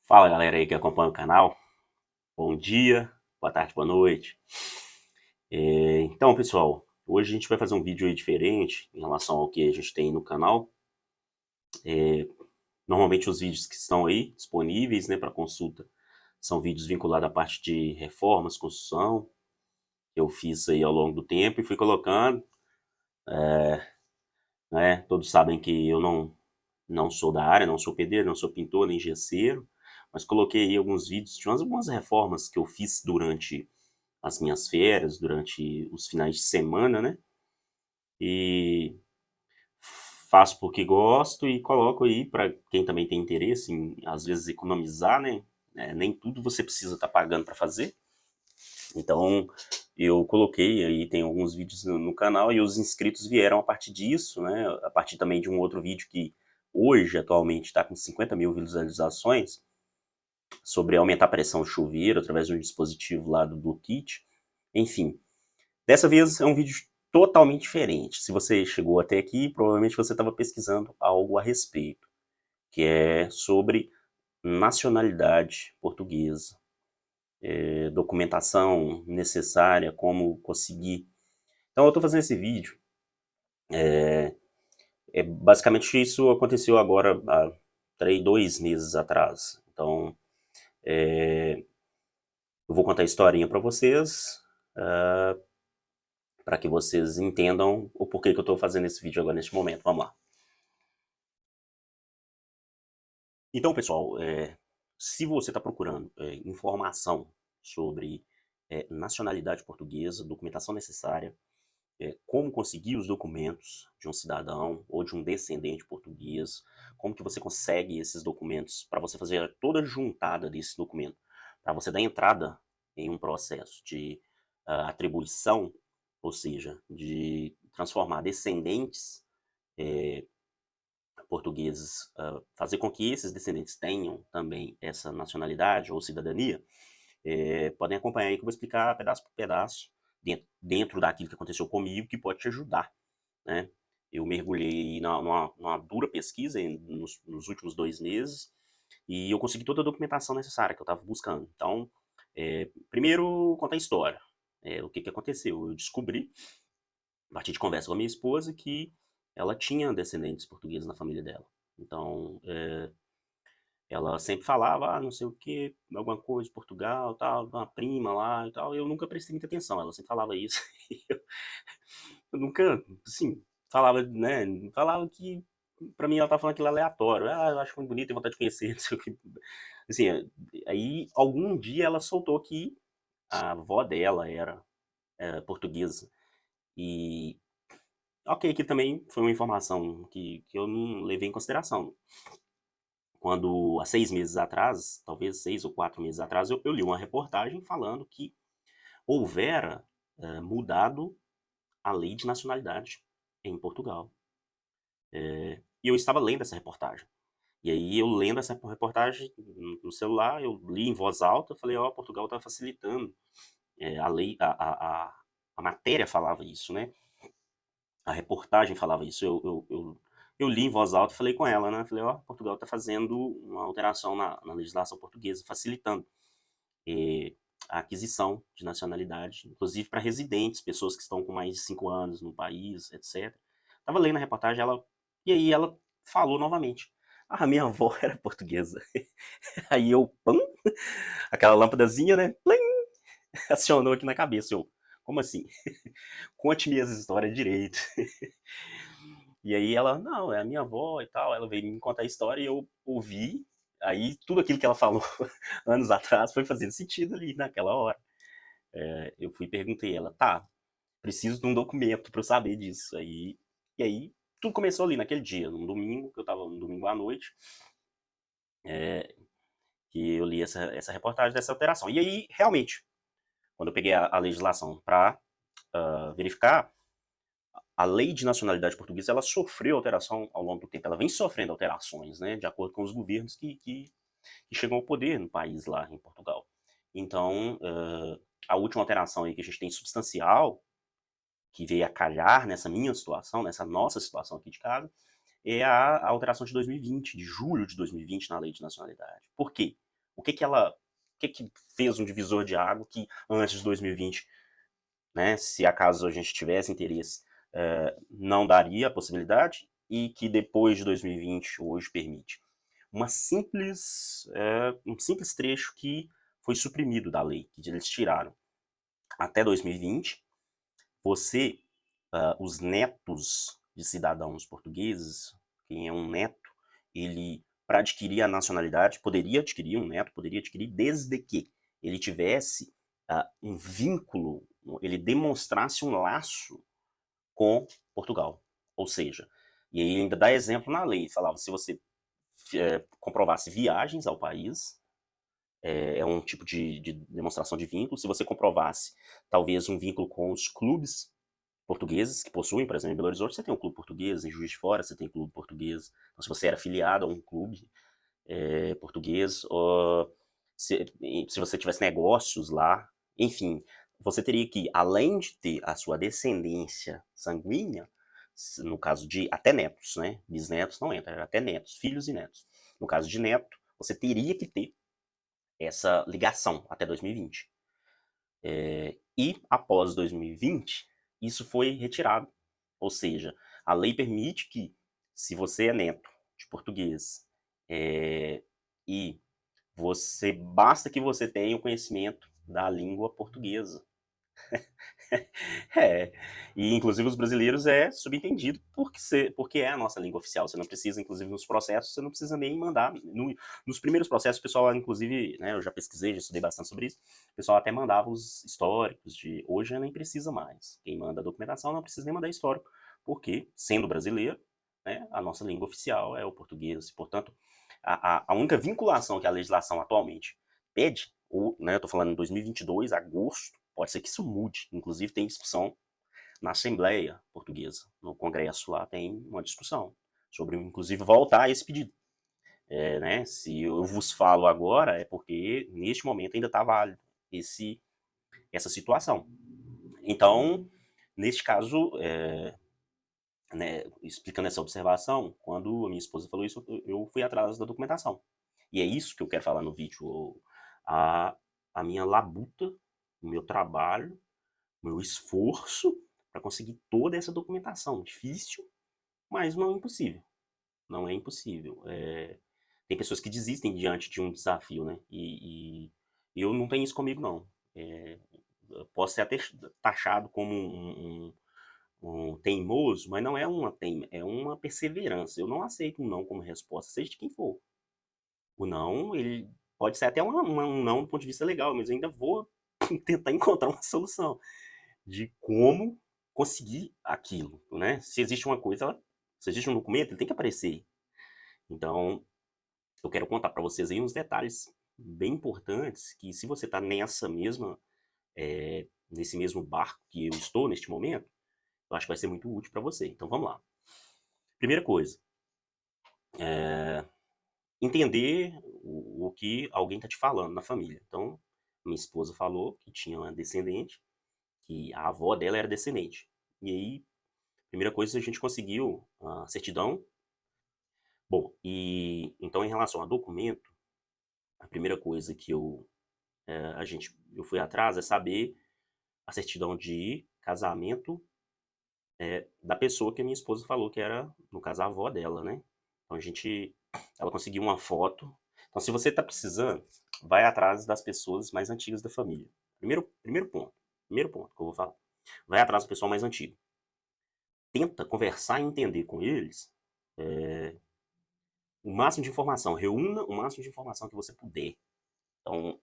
Fala galera aí que acompanha o canal, bom dia, boa tarde, boa noite. Então pessoal, hoje a gente vai fazer um vídeo aí diferente em relação ao que a gente tem no canal. Normalmente os vídeos que estão aí disponíveis, né, para consulta são vídeos vinculados à parte de reformas, construção, que eu fiz aí ao longo do tempo e fui colocando, né, todos sabem que eu não sou da área, não sou pedreiro, não sou pintor, nem gesseiro, mas coloquei aí alguns vídeos de algumas reformas que eu fiz durante as minhas férias, durante os finais de semana, né? E faço porque gosto e coloco aí para quem também tem interesse em, às vezes, economizar, né? Nem tudo você precisa estar pagando para fazer. Então, eu coloquei aí, tem alguns vídeos no canal e os inscritos vieram a partir disso, né? A partir também de um outro vídeo que hoje, atualmente, está com 50 mil visualizações, sobre aumentar a pressão do chuveiro através de um dispositivo lá do Blue Kit. Enfim, dessa vez é um vídeo totalmente diferente. Se você chegou até aqui, provavelmente você estava pesquisando algo a respeito, que é sobre nacionalidade portuguesa, documentação necessária, como conseguir. Então eu estou fazendo esse vídeo, basicamente isso aconteceu agora há 2 meses atrás. Então eu vou contar a historinha para vocês, para que vocês entendam o porquê que eu estou fazendo esse vídeo agora neste momento. Vamos lá. Então, pessoal, se você está procurando informação sobre nacionalidade portuguesa, documentação necessária, como conseguir os documentos de um cidadão ou de um descendente português, como que você consegue esses documentos para você fazer toda a juntada desse documento, para você dar entrada em um processo de atribuição, ou seja, de transformar descendentes portugueses, fazer com que esses descendentes tenham também essa nacionalidade ou cidadania, podem acompanhar aí que eu vou explicar pedaço por pedaço, dentro daquilo que aconteceu comigo, que pode te ajudar, né? Eu mergulhei numa dura pesquisa nos últimos 2 meses e eu consegui toda a documentação necessária que eu estava buscando. Então, primeiro, contar a história. O que aconteceu? Eu descobri, a partir de conversa com a minha esposa, que ela tinha descendentes portugueses na família dela. Então, ela sempre falava, não sei o que, alguma coisa de Portugal, tal, uma prima lá e tal. Eu nunca prestei muita atenção, ela sempre falava isso. E eu nunca, assim, falava, né, falava que, pra mim ela tava falando aquilo aleatório. Ah, eu acho muito bonito, tenho vontade de conhecer, não sei o que. Assim, aí algum dia ela soltou que a avó dela era portuguesa. E ok, que também foi uma informação que eu não levei em consideração. Quando, há 6 meses atrás, talvez 6 ou 4 meses atrás, eu li uma reportagem falando que houvera mudado a lei de nacionalidade em Portugal. E eu estava lendo essa reportagem. E aí, eu lendo essa reportagem no celular, eu li em voz alta, falei, ó, Portugal está facilitando. A lei, a matéria falava isso, né? A reportagem falava isso. Eu li em voz alta e falei com ela, né? Falei, ó, Portugal está fazendo uma alteração na legislação portuguesa, facilitando a aquisição de nacionalidade, inclusive para residentes, pessoas que estão com mais de 5 anos no país, etc. Tava lendo a reportagem, e aí ela falou novamente. Ah, minha avó era portuguesa. Aí eu, pam, aquela lâmpadazinha, né? Plim, acionou aqui na cabeça. Eu, como assim? Conte-me as histórias direito. E aí ela, não, é a minha avó e tal. Ela veio me contar a história e eu ouvi. Aí tudo aquilo que ela falou anos atrás foi fazendo sentido ali naquela hora. Eu fui e perguntei a ela, tá, preciso de um documento para eu saber disso. E aí tudo começou ali naquele dia, num domingo, que eu tava num domingo à noite, que eu li essa reportagem dessa alteração. E aí, realmente, quando eu peguei a legislação para verificar, a lei de nacionalidade portuguesa, ela sofreu alteração ao longo do tempo. Ela vem sofrendo alterações, né, de acordo com os governos que chegam ao poder no país lá em Portugal. Então, a última alteração aí que a gente tem substancial, que veio a calhar nessa minha situação, nessa nossa situação aqui de casa, é a alteração de 2020, de julho de 2020, na lei de nacionalidade. Por quê? o que que fez um divisor de água que antes de 2020, né, se acaso a gente tivesse interesse, não daria a possibilidade, e que depois de 2020 hoje permite? Um simples trecho que foi suprimido da lei, que eles tiraram. Até 2020, você, os netos de cidadãos portugueses, quem é um neto, ele, para adquirir a nacionalidade, um neto poderia adquirir desde que ele tivesse um vínculo, ele demonstrasse um laço com Portugal. Ou seja, e aí ainda dá exemplo na lei, falava, se você comprovasse viagens ao país, é um tipo de demonstração de vínculo, se você comprovasse talvez um vínculo com os clubes portugueses que possuem, por exemplo, em Belo Horizonte você tem um clube português, em Juiz de Fora você tem um clube português, então se você era filiado a um clube português, ou se você tivesse negócios lá, enfim, você teria que, além de ter a sua descendência sanguínea, no caso de até netos, né? Bisnetos não entra, até netos, filhos e netos. No caso de neto, você teria que ter essa ligação até 2020. E após 2020, isso foi retirado. Ou seja, a lei permite que, se você é neto de português, e basta que você tenha o conhecimento da língua portuguesa. É, e inclusive os brasileiros é subentendido porque é a nossa língua oficial. Você não precisa, inclusive nos processos, você não precisa nem mandar. Nos primeiros processos, o pessoal, inclusive, né, eu já pesquisei, já estudei bastante sobre isso, o pessoal até mandava os históricos hoje nem precisa mais. Quem manda a documentação não precisa nem mandar histórico, porque, sendo brasileiro, né, a nossa língua oficial é o português. Portanto, a única vinculação que a legislação atualmente pede, né, eu estou falando em 2022, agosto, pode ser que isso mude. Inclusive tem discussão na Assembleia Portuguesa, no Congresso lá tem uma discussão sobre, inclusive, voltar a esse pedido. Né, se eu vos falo agora é porque neste momento ainda está válido essa situação. Então, neste caso, né, explicando essa observação, quando a minha esposa falou isso, eu fui atrás da documentação. E é isso que eu quero falar no vídeo. A minha labuta, o meu trabalho, o meu esforço para conseguir toda essa documentação. Difícil, mas não é impossível. Não é impossível. Tem pessoas que desistem diante de um desafio, né? E eu não tenho isso comigo, não. Eu posso ser até taxado como um teimoso, mas não é é uma perseverança. Eu não aceito um não como resposta, seja de quem for. O não, ele pode ser até um não do ponto de vista legal, mas eu ainda vou tentar encontrar uma solução de como conseguir aquilo, né? Se existe uma coisa, se existe um documento, ele tem que aparecer. Então, eu quero contar para vocês aí uns detalhes bem importantes que, se você está nesse mesmo barco que eu estou neste momento, eu acho que vai ser muito útil para você. Então, vamos lá. Primeira coisa, entender o que alguém está te falando na família. Então, minha esposa falou que tinha uma descendente, que a avó dela era descendente. E aí, primeira coisa, a gente conseguiu a certidão. Bom, e então em relação a documento, a primeira coisa que eu fui atrás é saber a certidão de casamento da pessoa que a minha esposa falou que era, no caso, a avó dela, né? Então ela conseguiu uma foto. Então, se você está precisando, vai atrás das pessoas mais antigas da família. Primeiro ponto que eu vou falar. Vai atrás do pessoal mais antigo. Tenta conversar e entender com eles o máximo de informação. Reúna o máximo de informação que você puder. Então,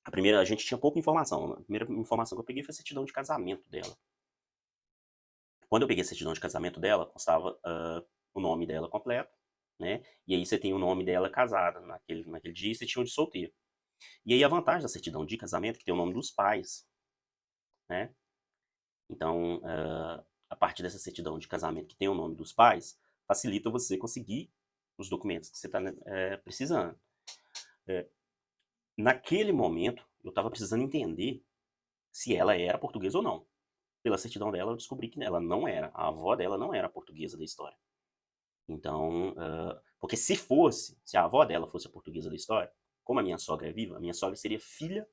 a gente tinha pouca informação. A primeira informação que eu peguei foi a certidão de casamento dela. Quando eu peguei a certidão de casamento dela, constava o nome dela completo, né? E aí você tem o nome dela casada naquele dia, e você tinha o de solteiro. E aí a vantagem da certidão de casamento é que tem o nome dos pais, né? Então, a partir dessa certidão de casamento que tem o nome dos pais, facilita você conseguir os documentos que você está precisando. Naquele momento, eu estava precisando entender se ela era portuguesa ou não. Pela certidão dela, eu descobri que ela não era. A avó dela não era a portuguesa da história. Então, porque se a avó dela fosse a portuguesa da história, como a minha sogra é viva, a minha sogra seria filha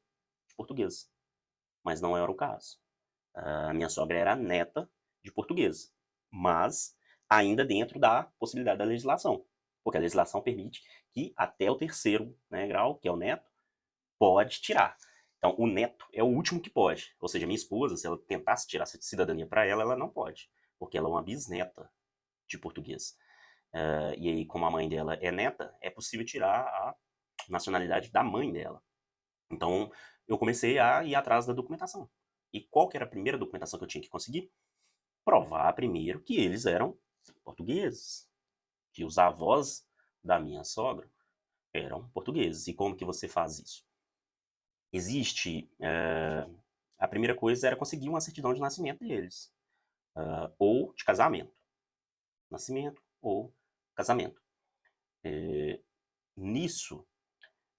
de português, mas não era o caso. A minha sogra era neta de português, mas ainda dentro da possibilidade da legislação, porque a legislação permite que até o terceiro, né, grau, que é o neto, pode tirar. Então, o neto é o último que pode. Ou seja, minha esposa, se ela tentasse tirar essa cidadania para ela, ela não pode, porque ela é uma bisneta de português. E aí, como a mãe dela é neta, é possível tirar a nacionalidade da mãe dela. Então, eu comecei a ir atrás da documentação. E qual que era a primeira documentação que eu tinha que conseguir? Provar primeiro que eles eram portugueses, que os avós da minha sogra eram portugueses. E como que você faz isso? Existe, a primeira coisa era conseguir uma certidão de nascimento deles, ou de casamento. Nascimento ou casamento. Nisso,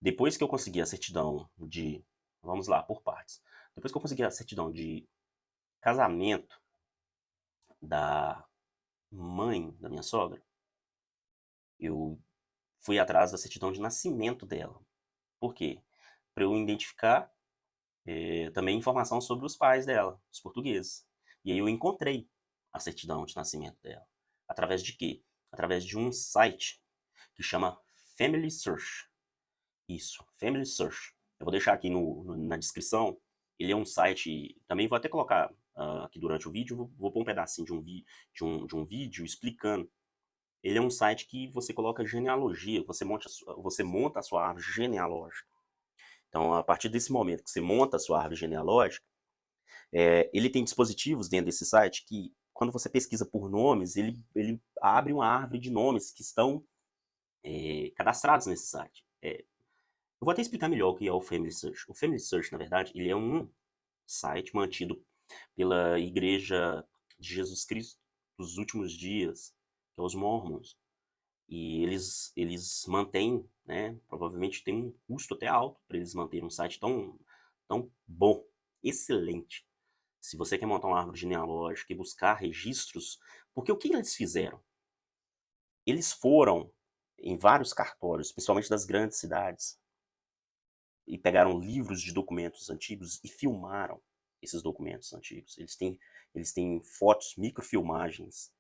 depois que eu consegui a certidão de, vamos lá, por partes. Depois que eu consegui a certidão de casamento da mãe da minha sogra, eu fui atrás da certidão de nascimento dela. Por quê? Para eu identificar também informação sobre os pais dela, os portugueses. E aí eu encontrei a certidão de nascimento dela. Através de quê? Através de um site que chama Family Search. Isso, Family Search. Eu vou deixar aqui na descrição. Ele é um site, também vou até colocar aqui durante o vídeo, vou pôr um pedacinho de um vídeo explicando. Ele é um site que você coloca genealogia, você monta a sua árvore genealógica. Então, a partir desse momento que você monta a sua árvore genealógica, ele tem dispositivos dentro desse site que, quando você pesquisa por nomes, ele abre uma árvore de nomes que estão cadastrados nesse site. Eu vou até explicar melhor o que é o Family Search. O Family Search, na verdade, ele é um site mantido pela Igreja de Jesus Cristo dos Últimos Dias, que é os Mormons. E eles mantêm, né, provavelmente tem um custo até alto para eles manterem um site tão bom, excelente. Se você quer montar uma árvore genealógica e buscar registros, porque o que eles fizeram? Eles foram em vários cartórios, principalmente das grandes cidades, e pegaram livros de documentos antigos e filmaram esses documentos antigos. Eles têm fotos, microfilmagens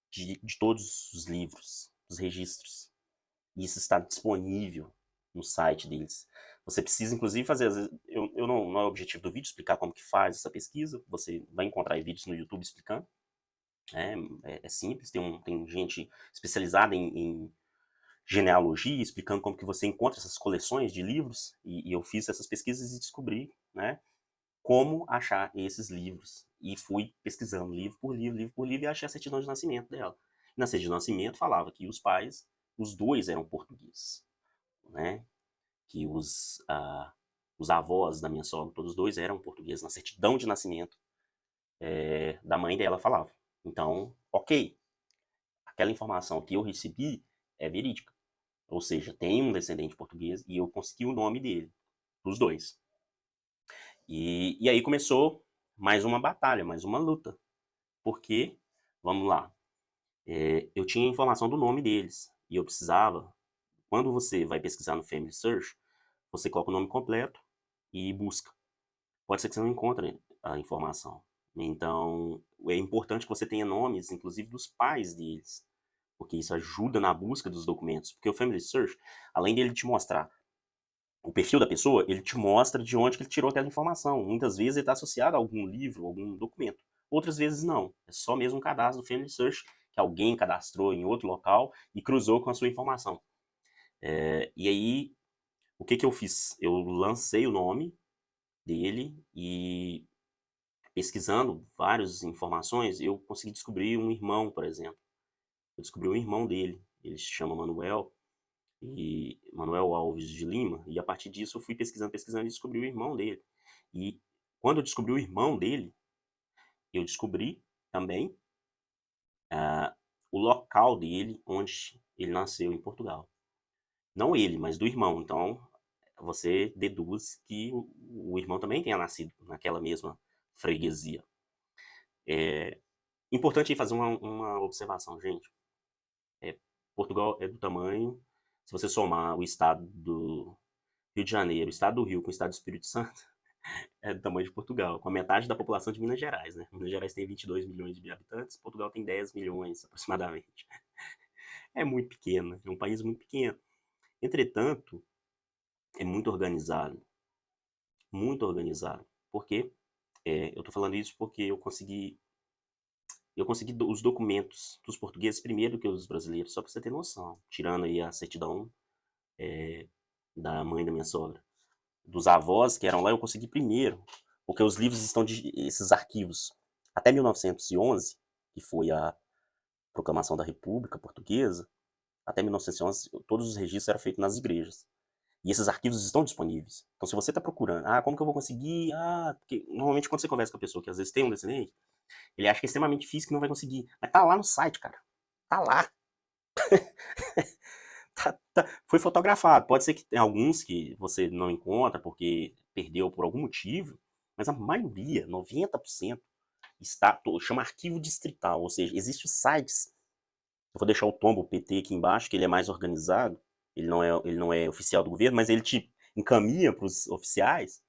de todos os livros, os registros. E isso está disponível no site deles. Você precisa, inclusive, fazer... não é o objetivo do vídeo explicar como que faz essa pesquisa. Você vai encontrar vídeos no YouTube explicando. É simples, tem gente especializada em genealogia, explicando como que você encontra essas coleções de livros. E eu fiz essas pesquisas e descobri, né, como achar esses livros. E fui pesquisando livro por livro, e achei a certidão de nascimento dela. Na certidão de nascimento falava que os pais, os dois eram portugueses, né? Que os avós da minha sogra, todos os dois eram portugueses. Na certidão de nascimento da mãe dela falava. Então, ok, aquela informação que eu recebi é verídica. Ou seja, tem um descendente português e eu consegui o nome dele, dos dois. E aí começou mais uma batalha, mais uma luta. Porque, vamos lá, eu tinha informação do nome deles e eu precisava, quando você vai pesquisar no Family Search, você coloca o nome completo e busca. Pode ser que você não encontre a informação. Então, é importante que você tenha nomes, inclusive dos pais deles, porque isso ajuda na busca dos documentos. Porque o Family Search, além dele te mostrar o perfil da pessoa, ele te mostra de onde que ele tirou aquela informação. Muitas vezes ele está associado a algum livro, algum documento. Outras vezes não. É só mesmo um cadastro do Family Search que alguém cadastrou em outro local e cruzou com a sua informação. E aí, o que eu fiz? Eu lancei o nome dele e, pesquisando várias informações, eu consegui descobrir um irmão, por exemplo. Eu descobri um irmão dele. Ele se chama Manuel Alves de Lima, e a partir disso eu fui pesquisando e descobri o irmão dele. E quando eu descobri o irmão dele, eu descobri também o local dele, onde ele nasceu, em Portugal. Não ele, mas do irmão. Então, você deduz que o irmão também tenha nascido naquela mesma freguesia. Importante aí fazer uma observação, gente. Portugal é do tamanho, se você somar o estado Rio de Janeiro, o estado do Rio com o estado do Espírito Santo, é do tamanho de Portugal, com a metade da população de Minas Gerais, né? Minas Gerais tem 22 milhões de habitantes, Portugal tem 10 milhões aproximadamente. É muito pequeno, é um país muito pequeno. Entretanto, é muito organizado. Muito organizado. Por quê? Eu estou falando isso porque eu consegui os documentos dos portugueses primeiro que os brasileiros, só para você ter noção. Tirando aí a certidão da mãe da minha sogra. Dos avós que eram lá, eu consegui primeiro. Porque os livros estão esses arquivos até 1911, que foi a proclamação da República Portuguesa, até 1911, todos os registros eram feitos nas igrejas. E esses arquivos estão disponíveis. Então, se você está procurando, como que eu vou conseguir? Porque normalmente quando você conversa com a pessoa que às vezes tem um descendente, ele acha que é extremamente difícil, que não vai conseguir. Mas tá lá no site, cara. Tá lá. Foi fotografado. Pode ser que tem alguns que você não encontra porque perdeu por algum motivo, mas a maioria, 90%, chama arquivo distrital, ou seja, existem sites. Eu vou deixar o tombo PT aqui embaixo, que ele é mais organizado. Ele não é oficial do governo, mas ele te encaminha para os oficiais,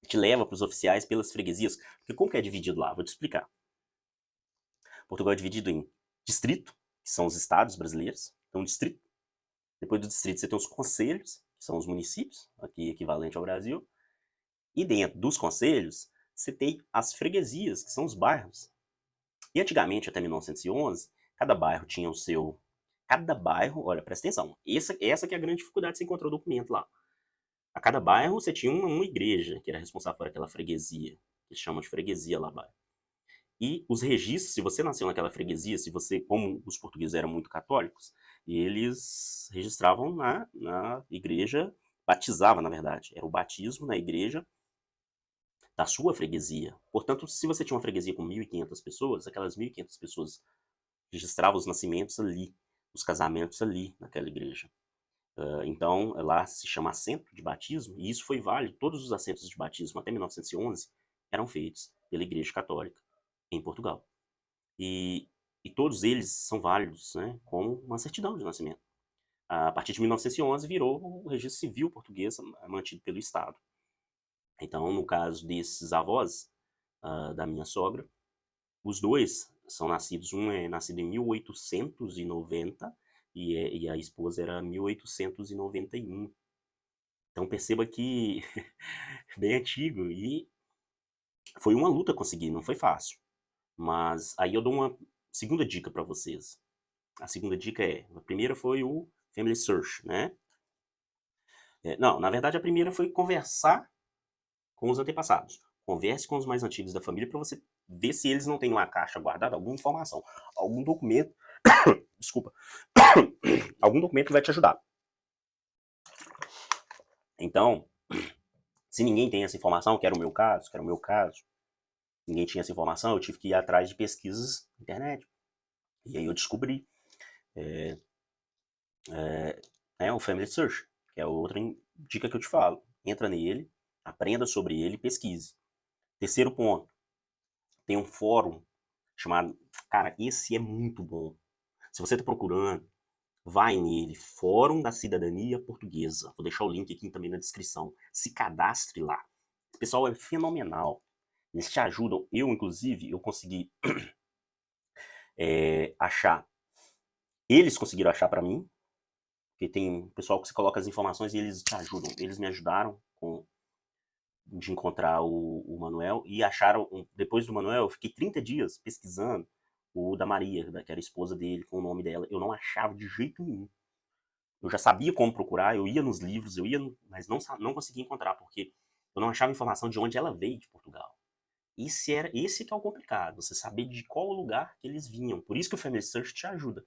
te leva para os oficiais pelas freguesias. Porque como que é dividido lá? Vou te explicar. Portugal é dividido em distrito, que são os estados brasileiros. Então, distrito. Depois do distrito você tem os conselhos, que são os municípios, aqui equivalente ao Brasil. E dentro dos conselhos, você tem as freguesias, que são os bairros. E antigamente, até 1911, cada bairro tinha o seu... Cada bairro, olha, presta atenção, essa que é a grande dificuldade de você encontrar o documento lá. A cada bairro você tinha uma igreja, que era responsável por aquela freguesia, que eles chamam de freguesia lá, bairro. E os registros, se você nasceu naquela freguesia, se você, como os portugueses eram muito católicos, eles registravam na igreja, batizava, na verdade, era o batismo na igreja da sua freguesia. Portanto, se você tinha uma freguesia com 1.500 pessoas, aquelas 1.500 pessoas registravam os nascimentos ali, os casamentos ali, naquela igreja. Então, lá se chama assento de batismo, e isso foi válido. Todos os assentos de batismo até 1911 eram feitos pela Igreja Católica em Portugal. E todos eles são válidos, né, com uma certidão de nascimento. A partir de 1911 virou o registro civil português mantido pelo Estado. Então, no caso desses avós da minha sogra, os dois são nascidos, um é nascido em 1890 e a esposa era 1891. Então perceba que bem antigo, e foi uma luta conseguir, não foi fácil. Mas aí eu dou uma segunda dica para vocês. A segunda dica a primeira foi o Family Search, né? Não, na verdade a primeira foi conversar com os antepassados. Converse com os mais antigos da família para você ver se eles não têm numa caixa guardada alguma informação, algum documento, desculpa, algum documento que vai te ajudar. Então, se ninguém tem essa informação, que era o meu caso, ninguém tinha essa informação, eu tive que ir atrás de pesquisas na internet. E aí eu descobri o Family Search, que é outra dica que eu te falo. Entra nele, aprenda sobre ele e pesquise. Terceiro ponto, tem um fórum chamado... Cara, esse é muito bom. Se você está procurando, vai nele, Fórum da Cidadania Portuguesa. Vou deixar o link aqui também na descrição. Se cadastre lá. O pessoal é fenomenal. Eles te ajudam. Eu, inclusive, eu consegui achar. Eles conseguiram achar para mim. Porque tem pessoal que você coloca as informações e eles te ajudam. Eles me ajudaram de encontrar o Manuel. E acharam, depois do Manuel, eu fiquei 30 dias pesquisando o da Maria, que era a esposa dele, com o nome dela. Eu não achava de jeito nenhum. Eu já sabia como procurar, eu ia nos livros, mas não conseguia encontrar, porque eu não achava informação de onde ela veio de Portugal. Esse que é o complicado, você saber de qual lugar que eles vinham. Por isso que o Family Search te ajuda.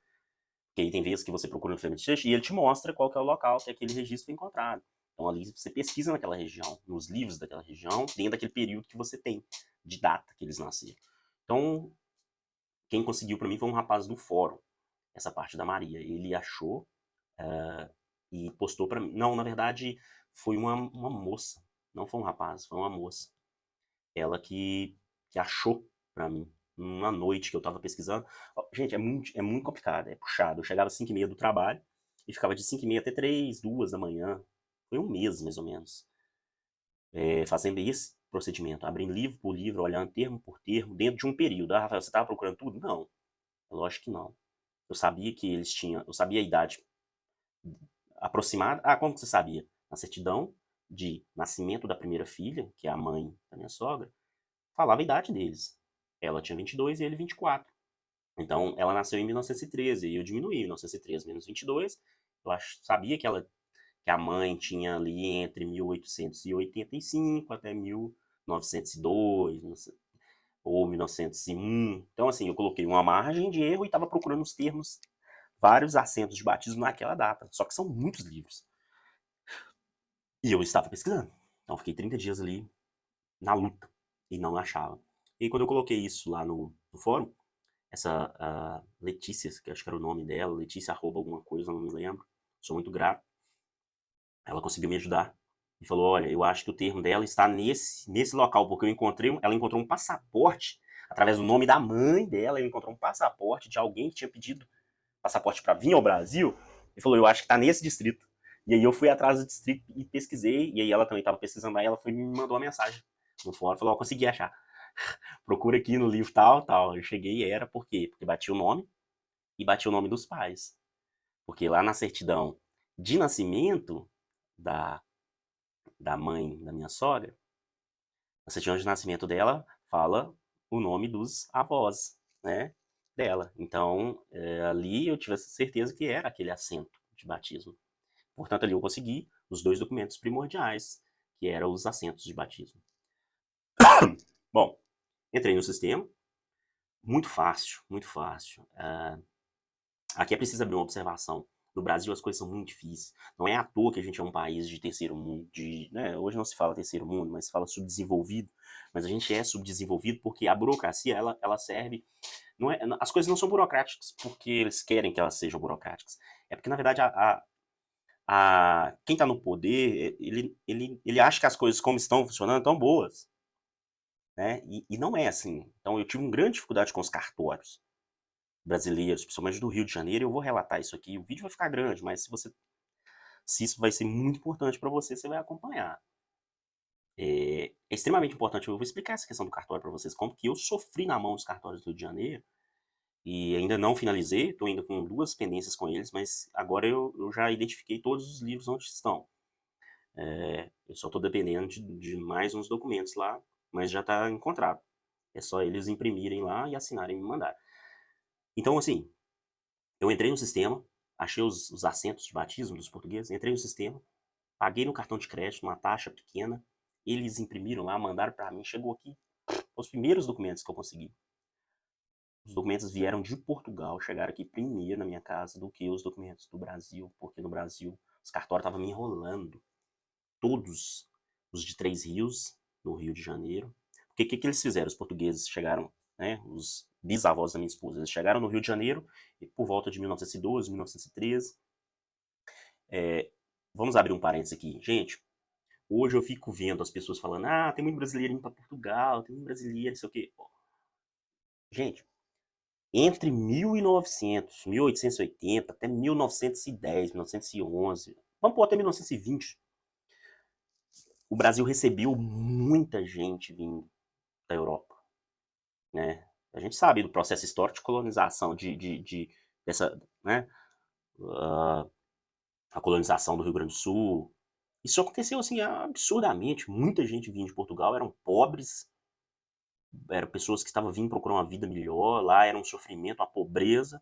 Porque aí tem vezes que você procura no Family Search e ele te mostra qual que é o local que aquele registro foi encontrado. Então ali você pesquisa naquela região, nos livros daquela região, dentro daquele período que você tem, de data que eles nasceram. Então, quem conseguiu para mim foi um rapaz do fórum, essa parte da Maria. Ele achou e postou pra mim. Não, na verdade, foi uma moça. Não foi um rapaz, foi uma moça. Ela que achou pra mim, uma noite que eu tava pesquisando. Gente, é muito complicado, é puxado. Eu chegava às 5h30 do trabalho e ficava de 5h30 até 3, 2 da manhã Foi um mês, mais ou menos, fazendo esse procedimento, abrindo livro por livro, olhando termo por termo, dentro de um período. Ah, Rafael, você estava procurando tudo? Não, lógico que não. Eu sabia que eles tinham, eu sabia a idade aproximada. Ah, como que você sabia? Na certidão de nascimento da primeira filha, que é a mãe da minha sogra, falava a idade deles. Ela tinha 22 e ele 24. Então, ela nasceu em 1913 e eu diminuí 1913 menos 22. Eu sabia que a mãe tinha ali entre 1885 até 1902, ou 1901. Então, assim, eu coloquei uma margem de erro e estava procurando os termos, vários assentos de batismo naquela data. Só que são muitos livros. E eu estava pesquisando. Então, fiquei 30 dias ali na luta e não achava. E quando eu coloquei isso lá no fórum, essa Letícia, que acho que era o nome dela, Letícia arroba alguma coisa, não me lembro, sou muito grato, ela conseguiu me ajudar e falou, olha, eu acho que o termo dela está nesse local, porque ela encontrou um passaporte, através do nome da mãe dela, ela encontrou um passaporte de alguém que tinha pedido passaporte para vir ao Brasil, e falou, eu acho que está nesse distrito. E aí eu fui atrás do distrito e pesquisei, e aí ela também estava pesquisando, aí ela foi e me mandou uma mensagem no fórum, falou, consegui achar. Procura aqui no livro tal, tal. Eu cheguei e era por quê? Porque batia o nome e batia o nome dos pais. Porque lá na certidão de nascimento da, da mãe da minha sogra, na certidão de nascimento dela fala o nome dos avós, né, dela. Então, ali eu tive essa certeza que era aquele assento de batismo. Portanto, ali eu consegui os 2 documentos primordiais, que eram os assentos de batismo. Bom, entrei no sistema, muito fácil, muito fácil. Aqui é preciso abrir uma observação. No Brasil as coisas são muito difíceis. Não é à toa que a gente é um país de terceiro mundo, né, hoje não se fala terceiro mundo, mas se fala subdesenvolvido. Mas a gente é subdesenvolvido porque a burocracia, ela serve... Não é, as coisas não são burocráticas porque eles querem que elas sejam burocráticas. É porque, na verdade, quem está no poder, ele acha que as coisas como estão funcionando estão boas. Né? E não é assim. Então eu tive uma grande dificuldade com os cartórios brasileiros, principalmente do Rio de Janeiro. Eu vou relatar isso aqui, o vídeo vai ficar grande, mas se isso vai ser muito importante para você, você vai acompanhar. É extremamente importante, eu vou explicar essa questão do cartório para vocês, como que eu sofri na mão dos cartórios do Rio de Janeiro, e ainda não finalizei, estou ainda com 2 pendências com eles, mas agora eu já identifiquei todos os livros onde estão. Eu só estou dependendo de mais uns documentos lá, mas já está encontrado. É só eles imprimirem lá e assinarem e me mandar. Então, assim, eu entrei no sistema, achei os assentos de batismo dos portugueses, entrei no sistema, paguei no cartão de crédito uma taxa pequena, eles imprimiram lá, mandaram para mim, chegou aqui os primeiros documentos que eu consegui. Os documentos vieram de Portugal, chegaram aqui primeiro na minha casa do que os documentos do Brasil, porque no Brasil os cartórios estavam me enrolando. Todos os de Três Rios, no Rio de Janeiro. Porque o que eles fizeram? Os portugueses chegaram, né, os bisavós da minha esposa, eles chegaram no Rio de Janeiro por volta de 1912, 1913. Vamos abrir um parênteses aqui. Gente, hoje eu fico vendo as pessoas falando, tem muito brasileiro indo para Portugal, tem muito brasileiro, não sei o quê. Gente, entre 1900, 1880 até 1910, 1911, vamos pôr até 1920, o Brasil recebeu muita gente vindo da Europa, né? A gente sabe do processo histórico de colonização, dessa, né? A colonização do Rio Grande do Sul. Isso aconteceu assim absurdamente. Muita gente vinha de Portugal, eram pobres, eram pessoas que estavam vindo procurar uma vida melhor. Lá era um sofrimento, uma pobreza.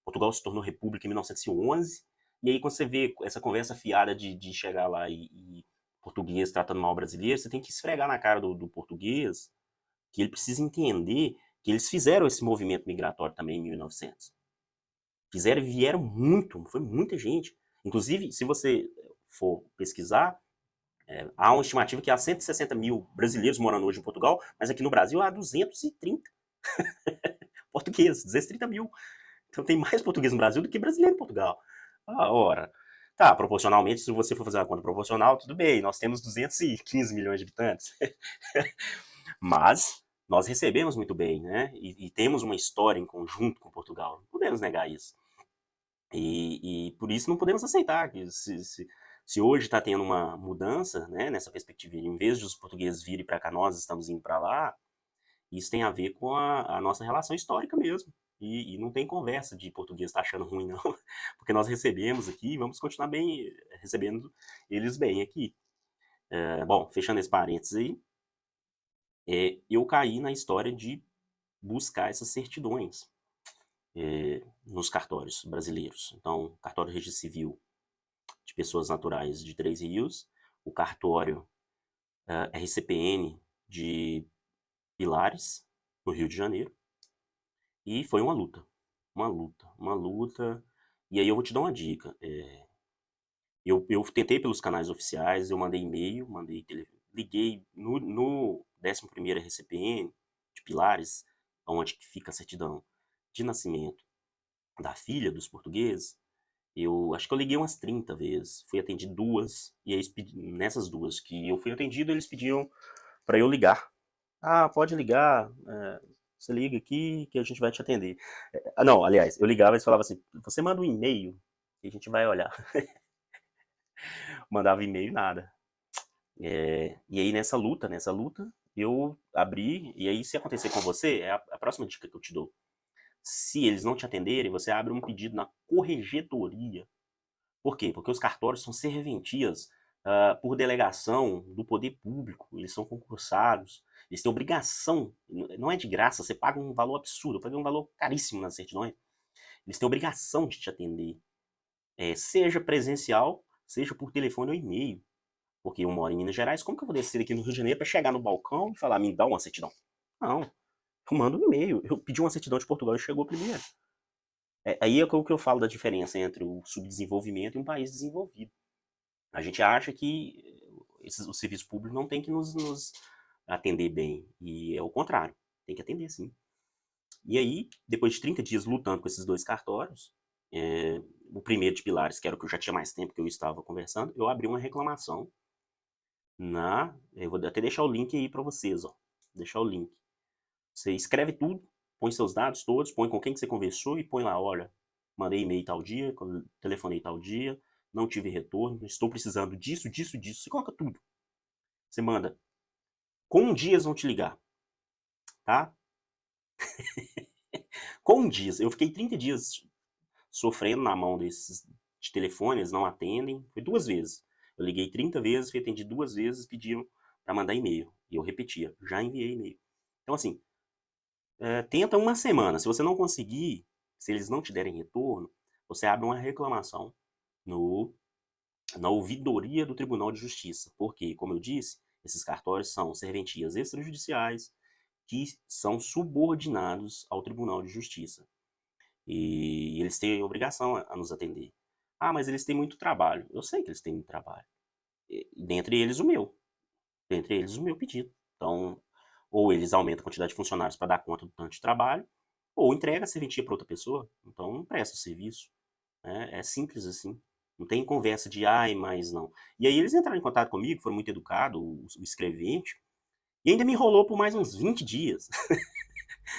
Portugal se tornou república em 1911. E aí, quando você vê essa conversa fiada de chegar lá e português tratando mal o brasileiro, você tem que esfregar na cara do português que ele precisa entender que eles fizeram esse movimento migratório também em 1900. Fizeram e vieram muito, foi muita gente. Inclusive, se você for pesquisar, há uma estimativa que há 160 mil brasileiros morando hoje em Portugal, mas aqui no Brasil há 230 portugueses, 230 mil. Então tem mais português no Brasil do que brasileiro em Portugal. Ora, tá, proporcionalmente, se você for fazer uma conta proporcional, tudo bem, nós temos 215 milhões de habitantes. Mas nós recebemos muito bem, né? E temos uma história em conjunto com Portugal. Não podemos negar isso. E por isso não podemos aceitar que Se hoje está tendo uma mudança, né, nessa perspectiva, em vez de os portugueses virem para cá, nós estamos indo para lá, isso tem a ver com a nossa relação histórica mesmo. E não tem conversa de português tá achando ruim, não, porque nós recebemos aqui e vamos continuar bem recebendo eles bem aqui. Bom, fechando esse parênteses aí, eu caí na história de buscar essas certidões nos cartórios brasileiros. Então, cartório de registro civil de pessoas naturais de Três Rios, o cartório RCPN de Pilares, no Rio de Janeiro, e foi uma luta, uma luta, uma luta. E aí eu vou te dar uma dica. Eu tentei pelos canais oficiais, eu mandei e-mail, liguei no 11º RCPN de Pilares, onde que fica a certidão de nascimento da filha dos portugueses. Eu acho que eu liguei umas 30 vezes, fui atendido 2, e aí nessas 2 que eu fui atendido, eles pediam para eu ligar. Ah, pode ligar, você liga aqui que a gente vai te atender. Não, aliás, eu ligava e eles falavam assim, você manda um e-mail que a gente vai olhar. Mandava e-mail e nada. E aí nessa luta, eu abri, e aí se acontecer com você, é a próxima dica que eu te dou. Se eles não te atenderem, você abre um pedido na corregedoria. Por quê? Porque os cartórios são serventias por delegação do poder público, eles são concursados, eles têm obrigação, não é de graça, você paga um valor absurdo, eu paguei um valor caríssimo nas certidões, eles têm obrigação de te atender, seja presencial, seja por telefone ou e-mail, porque eu moro em Minas Gerais, como que eu vou descer aqui no Rio de Janeiro para chegar no balcão e falar, me dá uma certidão? Não, eu mando um e-mail, eu pedi uma certidão de Portugal e chegou primeiro. Aí é o que eu falo da diferença entre o subdesenvolvimento e um país desenvolvido. A gente acha que o serviço público não tem que nos atender bem, e é o contrário, tem que atender sim. E aí, depois de 30 dias lutando com esses 2 cartórios, o primeiro de Pilares, que era o que eu já tinha mais tempo que eu estava conversando, eu abri uma reclamação eu vou até deixar o link aí para vocês, ó, deixar o link. Você escreve tudo, põe seus dados todos, põe com quem que você conversou e põe lá, olha, mandei e-mail tal dia, telefonei tal dia, não tive retorno, estou precisando disso, disso, disso. Você coloca tudo. Você manda. Com um dia eles vão te ligar, tá? Com um dia. Eu fiquei 30 dias sofrendo na mão desses de telefone, eles não atendem. Foi 2 vezes. Eu liguei 30 vezes, fui atendido 2 vezes, pediram para mandar e-mail. E eu repetia, já enviei e-mail. Então, assim, tenta uma semana. Se você não conseguir, se eles não te derem retorno, você abre uma reclamação na ouvidoria do Tribunal de Justiça. Porque, como eu disse, esses cartórios são serventias extrajudiciais que são subordinados ao Tribunal de Justiça. E eles têm obrigação a nos atender. Ah, mas eles têm muito trabalho. Eu sei que eles têm muito trabalho. Dentre eles o meu. Dentre eles o meu pedido. Então, ou eles aumentam a quantidade de funcionários para dar conta do tanto de trabalho, ou entrega a serventia para outra pessoa. Então, não presta o serviço. É simples assim. Não tem conversa de ai, mas não. E aí eles entraram em contato comigo, foram muito educados, o escrevente, e ainda me enrolou por mais uns 20 dias.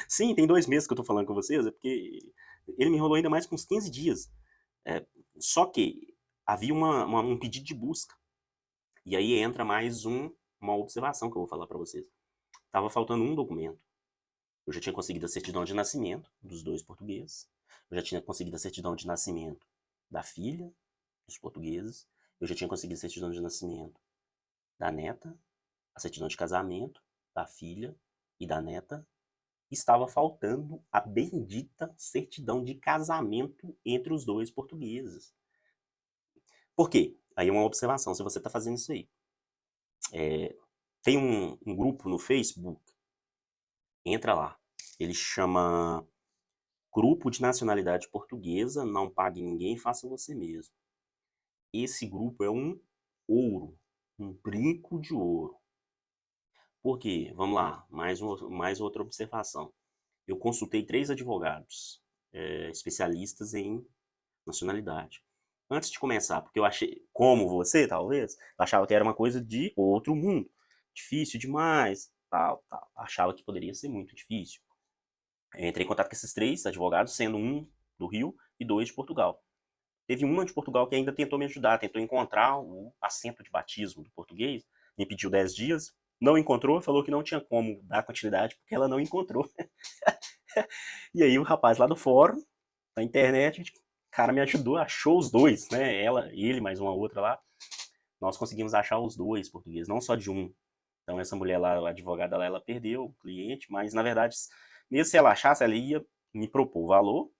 Sim, tem 2 meses que eu tô falando com vocês, é porque ele me enrolou ainda mais com uns 15 dias. É, só que havia um pedido de busca. E aí entra mais uma observação que eu vou falar para vocês. Tava faltando um documento. Eu já tinha conseguido a certidão de nascimento dos 2 portugueses. Eu já tinha conseguido a certidão de nascimento da filha dos portugueses. Eu já tinha conseguido a certidão de nascimento da neta, a certidão de casamento da filha e da neta. Estava faltando a bendita certidão de casamento entre os 2 portugueses. Por quê? Aí uma observação, se você está fazendo isso aí. Tem um grupo no Facebook, entra lá. Ele chama Grupo de Nacionalidade Portuguesa, não pague ninguém, faça você mesmo. Esse grupo é um ouro, um brinco de ouro. Por quê? Vamos lá, mais outra observação. Eu consultei 3 advogados especialistas em nacionalidade. Antes de começar, porque eu achei, como você, talvez, eu achava que era uma coisa de outro mundo. Difícil demais, tal. Achava que poderia ser muito difícil. Eu entrei em contato com esses 3 advogados, sendo um do Rio e 2 de Portugal. Teve uma de Portugal que ainda tentou me ajudar, tentou encontrar o assento de batismo do português, me pediu 10 dias, não encontrou, falou que não tinha como dar continuidade porque ela não encontrou. E aí o rapaz lá do fórum, na internet, o cara me ajudou, achou os dois, né? Ela, ele, mais uma outra lá. Nós conseguimos achar os dois portugueses, não só de um. Então essa mulher lá, a advogada lá, ela perdeu o cliente, mas na verdade, mesmo se ela achasse, ela ia me propor o valor,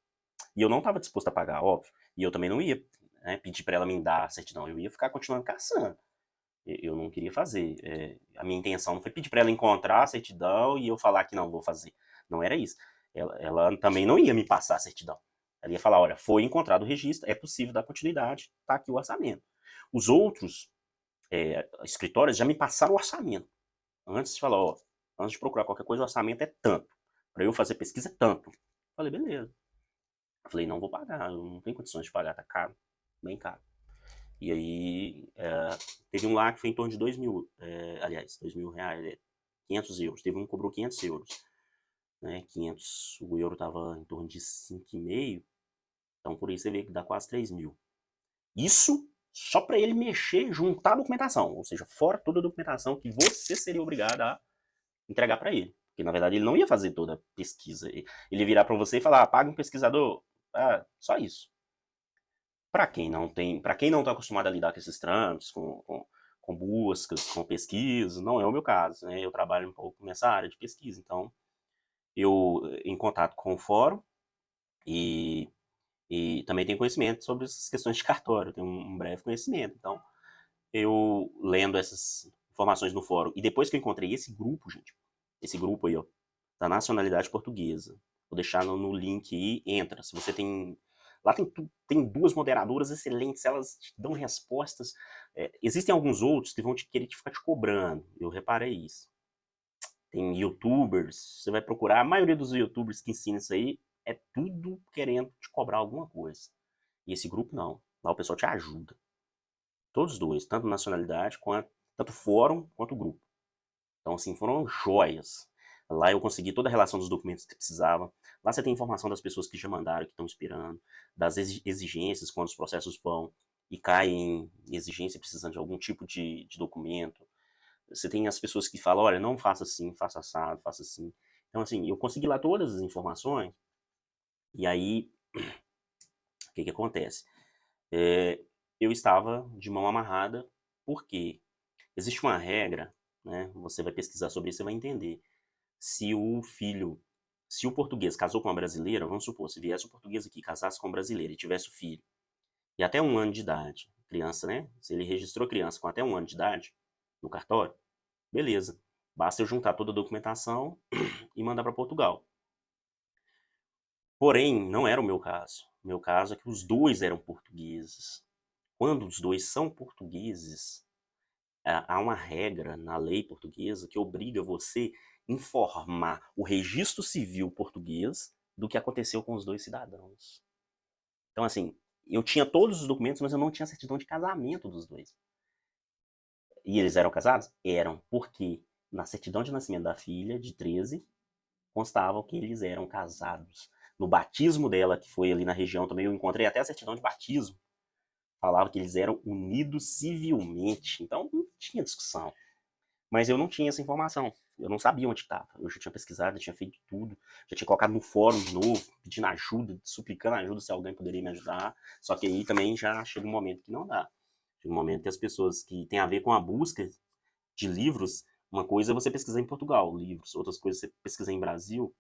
e eu não estava disposto a pagar, óbvio. E eu também não ia, né, pedir para ela me dar a certidão, eu ia ficar continuando caçando. Eu não queria fazer. A minha intenção não foi pedir para ela encontrar a certidão e eu falar que não vou fazer. Não era isso. Ela também não ia me passar a certidão. Ela ia falar, olha, foi encontrado o registro, é possível dar continuidade, tá aqui o orçamento. Os outros escritórios já me passaram o orçamento. Antes de falar, ó, antes de procurar qualquer coisa, o orçamento é tanto. Para eu fazer pesquisa é tanto. Falei, beleza. Falei, não vou pagar, eu não tenho condições de pagar, tá caro, bem caro. E aí, teve um lá que foi em torno de 2 mil, aliás, 2 mil reais, 500 euros. Teve um que cobrou 500 euros. Né? 500, o euro tava em torno de 5,5, então por aí você vê que dá quase 3 mil. Isso só para ele mexer, juntar a documentação, ou seja, fora toda a documentação que você seria obrigado a entregar para ele. Porque na verdade ele não ia fazer toda a pesquisa. Ele ia virar para você e falar, paga um pesquisador, só isso. Para quem não está acostumado a lidar com esses trâmites, com buscas, com pesquisa, não é o meu caso, né? Eu trabalho um pouco nessa área de pesquisa, então eu em contato com o fórum e também tenho conhecimento sobre essas questões de cartório, tenho um breve conhecimento. Então, eu lendo essas informações no fórum, e depois que eu encontrei esse grupo, gente, esse grupo aí, ó, da nacionalidade portuguesa, vou deixar no link aí, entra. Se você tem... Lá tem duas moderadoras excelentes, elas te dão respostas. Existem alguns outros que vão querer ficar te cobrando, eu reparei isso. Tem youtubers, você vai procurar, a maioria dos youtubers que ensinam isso aí, é tudo querendo te cobrar alguma coisa. E esse grupo não, lá o pessoal te ajuda. Todos os dois, tanto nacionalidade, tanto fórum, quanto grupo. Então, assim, foram joias. Lá eu consegui toda a relação dos documentos que precisava. Lá você tem informação das pessoas que já mandaram, que estão esperando, das exigências, quando os processos vão e caem em exigência precisando de algum tipo de documento. Você tem as pessoas que falam, olha, não faça assim, faça assado, faça assim. Então, assim, eu consegui lá todas as informações. E aí, o que acontece? Eu estava de mão amarrada, porque existe uma regra, né? Você vai pesquisar sobre isso e vai entender. Se o português casou com uma brasileira, vamos supor, se viesse o português aqui, casasse com uma brasileira e tivesse o filho, e até 1 ano de idade, criança, né? Se ele registrou a criança com até 1 ano de idade no cartório, beleza. Basta eu juntar toda a documentação e mandar para Portugal. Porém, não era o meu caso. O meu caso é que os dois eram portugueses. Quando os dois são portugueses, há uma regra na lei portuguesa que obriga você a informar o registro civil português do que aconteceu com os dois cidadãos. Então, assim, eu tinha todos os documentos, mas eu não tinha certidão de casamento dos dois. E eles eram casados? Eram, porque na certidão de nascimento da filha, de 13, constava que eles eram casados. No batismo dela, que foi ali na região também, eu encontrei até a certidão de batismo. Falava que eles eram unidos civilmente. Então, não tinha discussão. Mas eu não tinha essa informação. Eu não sabia onde estava. Eu já tinha pesquisado, já tinha feito tudo. Já tinha colocado no fórum de novo, pedindo ajuda, suplicando ajuda se alguém poderia me ajudar. Só que aí também já chega um momento que não dá. Chega um momento que as pessoas que tem a ver com a busca de livros, uma coisa é você pesquisar em Portugal, livros. Outras coisas é você pesquisar em Brasil,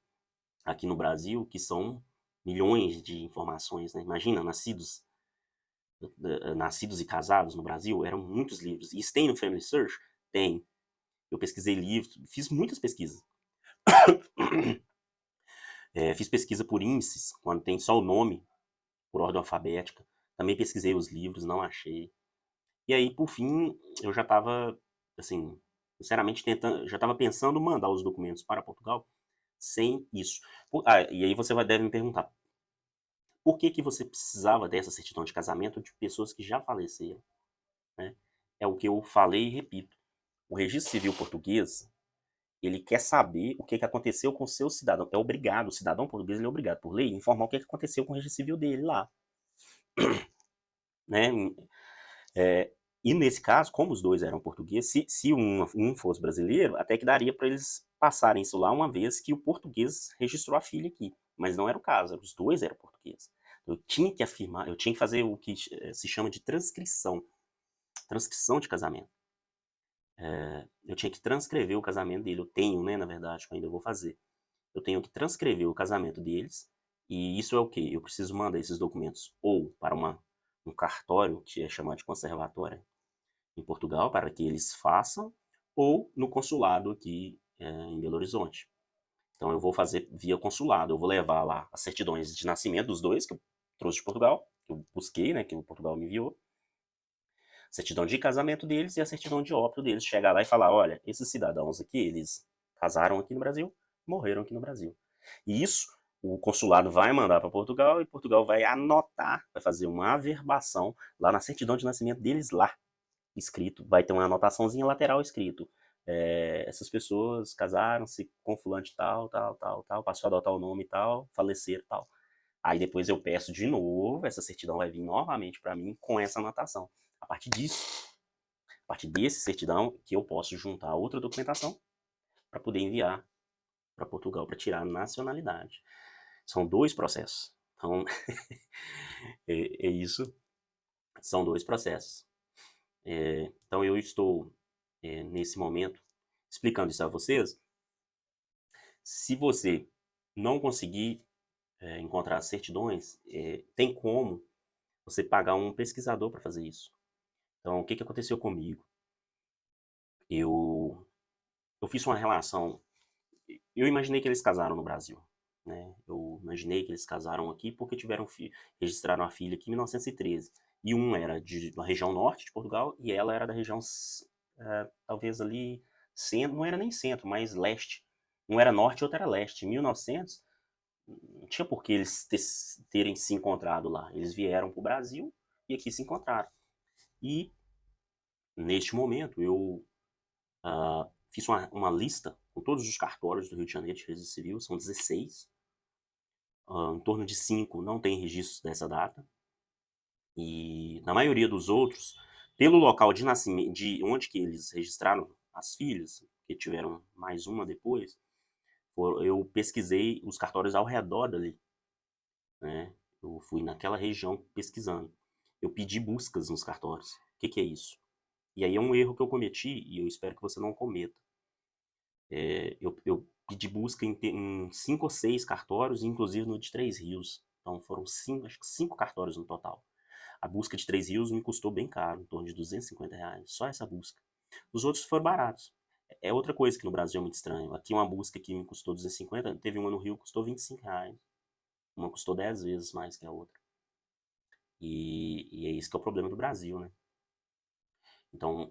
aqui no Brasil, que são milhões de informações, né? Imagina, nascidos e casados no Brasil, eram muitos livros. E isso tem no Family Search? Tem. Eu pesquisei livros, fiz muitas pesquisas. Fiz pesquisa por índices, quando tem só o nome, por ordem alfabética. Também pesquisei os livros, não achei. E aí, por fim, eu já estava, assim, sinceramente, já estava pensando em mandar os documentos para Portugal sem isso. E aí você deve me perguntar, por que você precisava dessa certidão de casamento de pessoas que já faleceram? Né? É o que eu falei e repito. O registro civil português, ele quer saber o que aconteceu com o seu cidadão. É obrigado, o cidadão português ele é obrigado, por lei, a informar o que aconteceu com o registro civil dele lá. né? E nesse caso, como os dois eram portugueses, se um fosse brasileiro, até que daria para eles passarem isso lá uma vez que o português registrou a filha aqui. Mas não era o caso, os dois eram portugueses. Eu tinha que afirmar, eu tinha que fazer o que se chama de transcrição de casamento. Eu tinha que transcrever o casamento dele. Eu tenho, né, na verdade, que eu ainda vou fazer. Eu tenho que transcrever o casamento deles. E isso é o quê? Eu preciso mandar esses documentos ou para um cartório, que é chamado de conservatório em Portugal, para que eles façam, ou no consulado aqui em Belo Horizonte. Então eu vou fazer via consulado. Eu vou levar lá as certidões de nascimento dos dois, que eu trouxe de Portugal, que eu busquei, né, que o Portugal me enviou. Certidão de casamento deles e a certidão de óbito deles. Chegar lá e falar, olha, esses cidadãos aqui, eles casaram aqui no Brasil, morreram aqui no Brasil. E isso o consulado vai mandar para Portugal e Portugal vai anotar, vai fazer uma averbação lá na certidão de nascimento deles lá, escrito. Vai ter uma anotaçãozinha lateral escrito. Essas pessoas casaram-se com fulano de tal, tal, tal, tal, passou a adotar o nome e tal, faleceram e tal. Aí depois eu peço de novo, essa certidão vai vir novamente para mim com essa anotação. A partir disso, a partir desse certidão, que eu posso juntar outra documentação para poder enviar para Portugal para tirar a nacionalidade. São dois processos. Então, é isso. São dois processos. Então, eu estou, nesse momento, explicando isso a vocês. Se você não conseguir encontrar as certidões, tem como você pagar um pesquisador para fazer isso. Então, o que aconteceu comigo? Eu fiz uma relação. Eu imaginei que eles casaram no Brasil. Né? Eu imaginei que eles casaram aqui porque registraram a filha aqui em 1913. E um era da região norte de Portugal e ela era da região, talvez ali, centro, não era nem centro, mas leste. Um era norte e outro era leste. Em 1900, não tinha por que eles terem se encontrado lá. Eles vieram para o Brasil e aqui se encontraram. E, neste momento, eu fiz uma lista com todos os cartórios do Rio de Janeiro de registro civil, são 16. Em torno de 5 não tem registro dessa data. E na maioria dos outros, pelo local de nascimento, de onde que eles registraram as filhas, que tiveram mais uma depois, eu pesquisei os cartórios ao redor dali. Né? Eu fui naquela região pesquisando. Eu pedi buscas nos cartórios. O que é isso? E aí é um erro que eu cometi e eu espero que você não cometa. Eu pedi busca em 5 ou 6 cartórios, inclusive no de Três Rios. Então foram acho que 5 cartórios no total. A busca de Três Rios me custou bem caro, em torno de R$ 250, só essa busca. Os outros foram baratos. É outra coisa que no Brasil é muito estranho. Aqui uma busca que me custou 250, teve uma no Rio que custou R$ 25. Uma custou 10 vezes mais que a outra. E é isso que é o problema do Brasil, né? Então,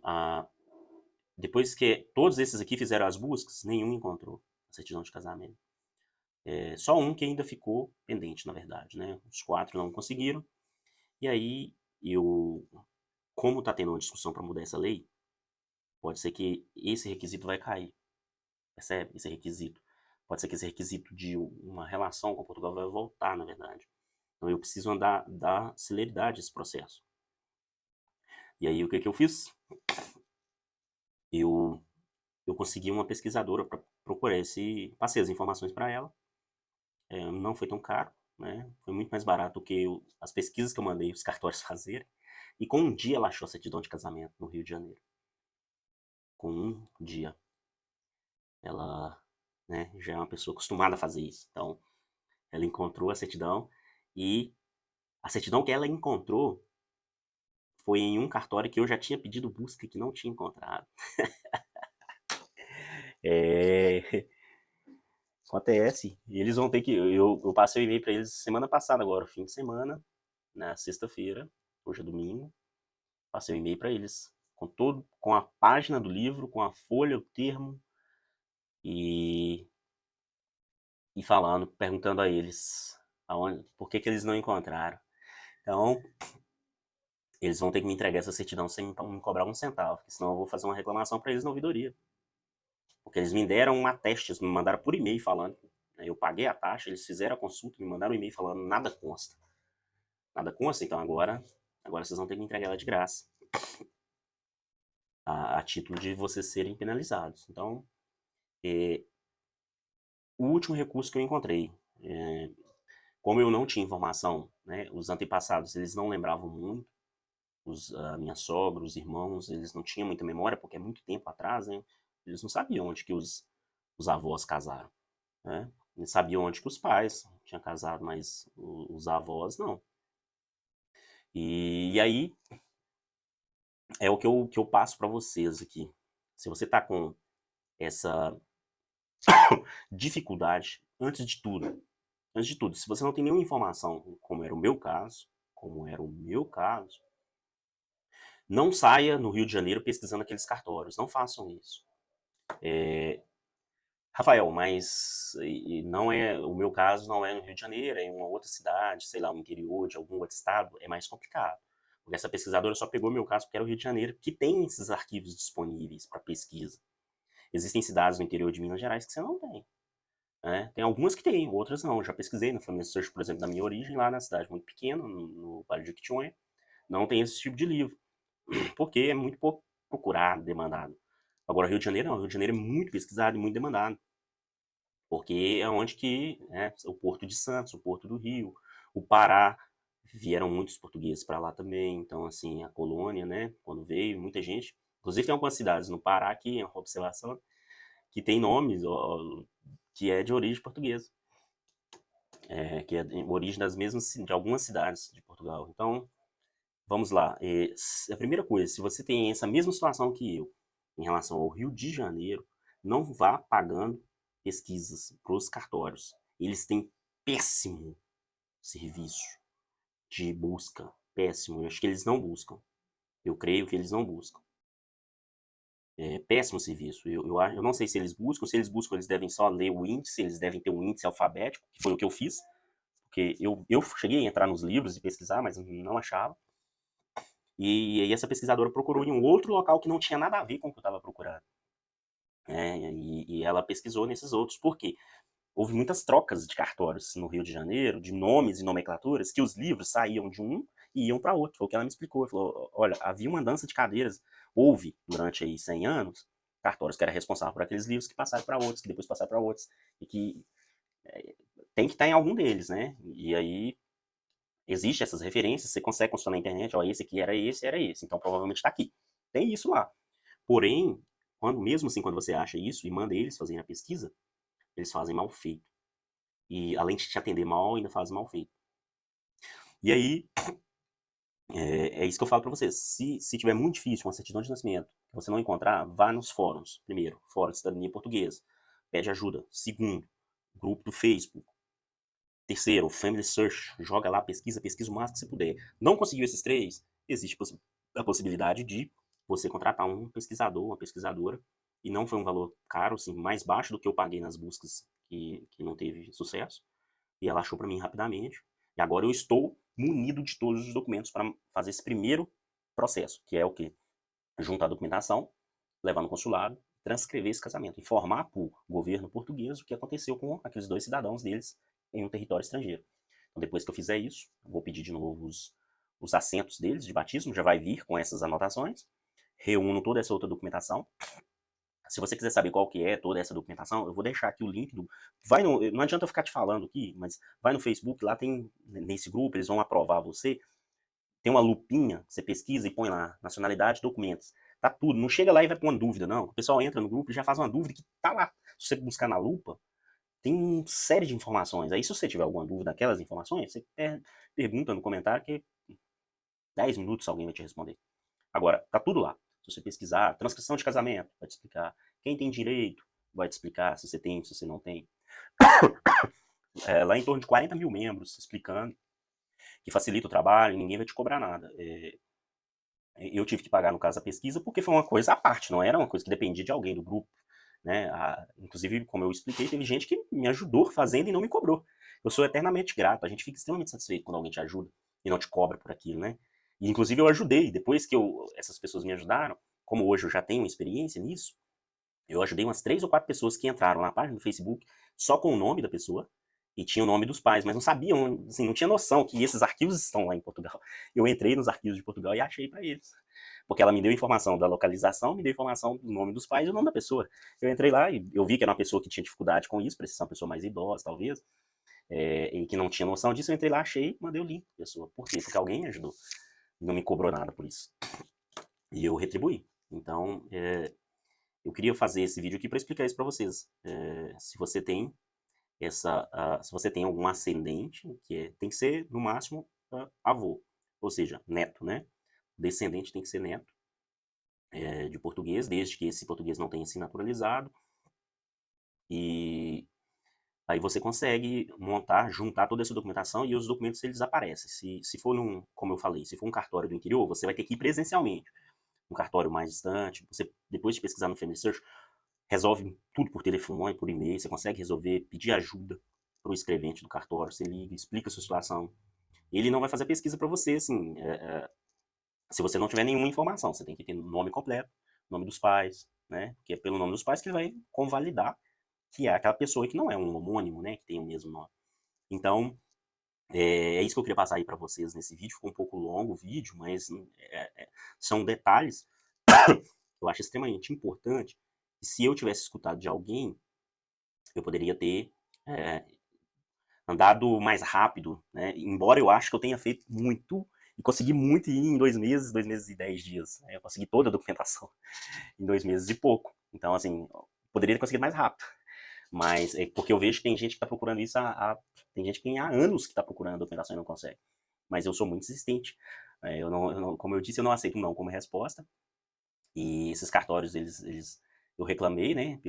depois que todos esses aqui fizeram as buscas, nenhum encontrou a certidão de casamento. Só um que ainda ficou pendente, na verdade, né? Os 4 não conseguiram. E aí, como está tendo uma discussão para mudar essa lei, pode ser que esse requisito vai cair. Percebe? Esse requisito. Pode ser que esse requisito de uma relação com Portugal vai voltar, na verdade. Então eu preciso dar celeridade a esse processo. E aí o que eu fiz? Eu consegui uma pesquisadora para procurar passei as informações para ela. Não foi tão caro, né? Foi muito mais barato do que as pesquisas que eu mandei os cartórios fazerem. E com um dia ela achou a certidão de casamento no Rio de Janeiro. Com um dia. Ela, né, já é uma pessoa acostumada a fazer isso. Então, ela encontrou a certidão e a certidão que ela encontrou foi em um cartório que eu já tinha pedido busca e que não tinha encontrado. Acontece. E eles vão ter que... Eu passei o e-mail para eles semana passada agora, fim de semana, na sexta-feira, hoje é domingo. Passei o e-mail para eles com a página do livro, com a folha, o termo e falando, perguntando a eles por que eles não encontraram. Então, eles vão ter que me entregar essa certidão sem me cobrar um centavo, porque senão eu vou fazer uma reclamação para eles na ouvidoria. Porque eles me deram uma teste, eles me mandaram por e-mail falando, né, eu paguei a taxa, eles fizeram a consulta, me mandaram um e-mail falando nada consta. Nada consta, então agora Agora vocês vão ter que entregar ela de graça, a título de vocês serem penalizados. Então, o último recurso que eu encontrei, como eu não tinha informação, né, os antepassados, eles não lembravam muito, minha sogra, os irmãos, eles não tinham muita memória, porque é muito tempo atrás, né, eles não sabiam onde que os avós casaram, né, eles sabiam onde que os pais tinham casado, mas os avós não. E aí, é o que eu passo para vocês aqui. Se você tá com essa dificuldade, antes de tudo, se você não tem nenhuma informação, como era o meu caso, não saia no Rio de Janeiro pesquisando aqueles cartórios, não façam isso. Rafael, mas não é, o meu caso não é no Rio de Janeiro, é em uma outra cidade, sei lá, no interior de algum outro estado, é mais complicado. Porque essa pesquisadora só pegou meu caso porque era o Rio de Janeiro, que tem esses arquivos disponíveis para pesquisa. Existem cidades no interior de Minas Gerais que você não tem. Né? Tem algumas que tem, outras não. Já pesquisei no Family Search, por exemplo, da minha origem, lá na cidade muito pequena, no Vale de Jequitinhonha, não tem esse tipo de livro, porque é muito pouco procurado, demandado. Agora, Rio de Janeiro não, o Rio de Janeiro é muito pesquisado e muito demandado, porque é onde que, né, o Porto de Santos, o Porto do Rio, o Pará, vieram muitos portugueses para lá também, então, assim, a colônia, né, quando veio, muita gente, inclusive tem algumas cidades no Pará, aqui, uma observação, que tem nomes que é de origem portuguesa, que é de origem das mesmas, de algumas cidades de Portugal. Então, vamos lá. A primeira coisa, se você tem essa mesma situação que eu, em relação ao Rio de Janeiro, não vá pagando pesquisas para os cartórios. Eles têm péssimo serviço de busca. Péssimo. Eu acho que eles não buscam. Eu creio que eles não buscam. Péssimo serviço. Eu não sei se eles buscam. Se eles buscam, eles devem só ler o índice, eles devem ter um índice alfabético, que foi o que eu fiz. Porque eu cheguei a entrar nos livros e pesquisar, mas não achava. E aí essa pesquisadora procurou em um outro local que não tinha nada a ver com o que eu estava procurando. E ela pesquisou nesses outros. Por quê? Houve muitas trocas de cartórios no Rio de Janeiro, de nomes e nomenclaturas, que os livros saíam de um e iam para outro. Foi o que ela me explicou. Ela falou, olha, havia uma dança de cadeiras. Houve, durante aí 100 anos, cartórios que eram responsáveis por aqueles livros que passaram para outros, que depois passaram para outros. E que tem que estar em algum deles, né? E aí existem essas referências, você consegue consultar na internet, ó, esse aqui era esse, então provavelmente está aqui. Tem isso lá. Porém, mesmo assim, quando você acha isso e manda eles fazerem a pesquisa, eles fazem mal feito. E além de te atender mal, ainda fazem mal feito. E aí, é isso que eu falo para vocês. Se tiver muito difícil uma certidão de nascimento, você não encontrar, vá nos fóruns. Primeiro, Fórum de Cidadania Portuguesa. Pede ajuda. Segundo, grupo do Facebook. Terceiro, Family Search. Joga lá, pesquisa o máximo que você puder. Não conseguiu esses três? Existe a possibilidade de você contratar um pesquisador, uma pesquisadora. E não foi um valor caro, assim, mais baixo do que eu paguei nas buscas que não teve sucesso. E ela achou para mim rapidamente. E agora eu estou munido de todos os documentos para fazer esse primeiro processo, que é o quê? Juntar a documentação, levar no consulado, transcrever esse casamento, informar para o governo português o que aconteceu com aqueles 2 cidadãos deles em um território estrangeiro. Então, depois que eu fizer isso, eu vou pedir de novo os assentos deles de batismo, já vai vir com essas anotações, reúno toda essa outra documentação. Se você quiser saber qual que é toda essa documentação, eu vou deixar aqui o link não adianta eu ficar te falando aqui, mas vai no Facebook, lá tem, nesse grupo, eles vão aprovar você. Tem uma lupinha, você pesquisa e põe lá, nacionalidade, documentos. Tá tudo, não chega lá e vai pôr uma dúvida, não. O pessoal entra no grupo e já faz uma dúvida que tá lá. Se você buscar na lupa, tem uma série de informações. Aí se você tiver alguma dúvida daquelas informações, você pergunta no comentário que 10 minutos alguém vai te responder. Agora, tá tudo lá. Se você pesquisar, transcrição de casamento, vai te explicar. Quem tem direito, vai te explicar se você tem, se você não tem. Lá em torno de 40 mil membros explicando, que facilita o trabalho e ninguém vai te cobrar nada. Eu tive que pagar, no caso, a pesquisa, porque foi uma coisa à parte, não era uma coisa que dependia de alguém do grupo. Né? Inclusive, como eu expliquei, teve gente que me ajudou fazendo e não me cobrou. Eu sou eternamente grato, a gente fica extremamente satisfeito quando alguém te ajuda e não te cobra por aquilo, né? E, inclusive, eu ajudei. Depois que essas pessoas me ajudaram, como hoje eu já tenho experiência nisso, eu ajudei umas 3 ou 4 pessoas que entraram na página do Facebook só com o nome da pessoa e tinha o nome dos pais, mas não sabiam, assim, não tinha noção que esses arquivos estão lá em Portugal. Eu entrei nos arquivos de Portugal e achei para eles. Porque ela me deu informação da localização, me deu informação do nome dos pais e o nome da pessoa. Eu entrei lá e eu vi que era uma pessoa que tinha dificuldade com isso, parecia uma pessoa mais idosa, talvez, e que não tinha noção disso. Eu entrei lá, achei, mandei o link pra pessoa. Por quê? Porque alguém me ajudou. E não me cobrou nada por isso. E eu retribuí. Então, eu queria fazer esse vídeo aqui para explicar isso para vocês. Se você tem se você tem algum ascendente, tem que ser, no máximo, avô. Ou seja, neto, né? Descendente tem que ser neto de português, desde que esse português não tenha se naturalizado. E aí você consegue juntar toda essa documentação e os documentos eles aparecem. Se for como eu falei, se for um cartório do interior, você vai ter que ir presencialmente. Um cartório mais distante, você, depois de pesquisar no Family Search, resolve tudo por telefone, por e-mail, você consegue resolver, pedir ajuda para o escrevente do cartório, você liga, explica a sua situação. Ele não vai fazer pesquisa para você, assim, se você não tiver nenhuma informação. Você tem que ter nome completo, nome dos pais, né? Porque é pelo nome dos pais que ele vai convalidar que é aquela pessoa que não é um homônimo, né? Que tem o mesmo nome. Então, é isso que eu queria passar aí para vocês nesse vídeo. Ficou um pouco longo o vídeo, mas são detalhes que eu acho extremamente importante. E se eu tivesse escutado de alguém, eu poderia ter andado mais rápido, né? Embora eu acho que eu tenha feito muito e consegui muito em 2 meses e 10 dias. Né? Eu consegui toda a documentação em 2 meses e pouco. Então, assim, poderia ter conseguido mais rápido. Mas é porque eu vejo que tem gente que está procurando isso tem gente que tem há anos que está procurando a documentação e não consegue. Mas eu sou muito insistente. Como eu disse, eu não aceito não como resposta. E esses cartórios, eu reclamei, né,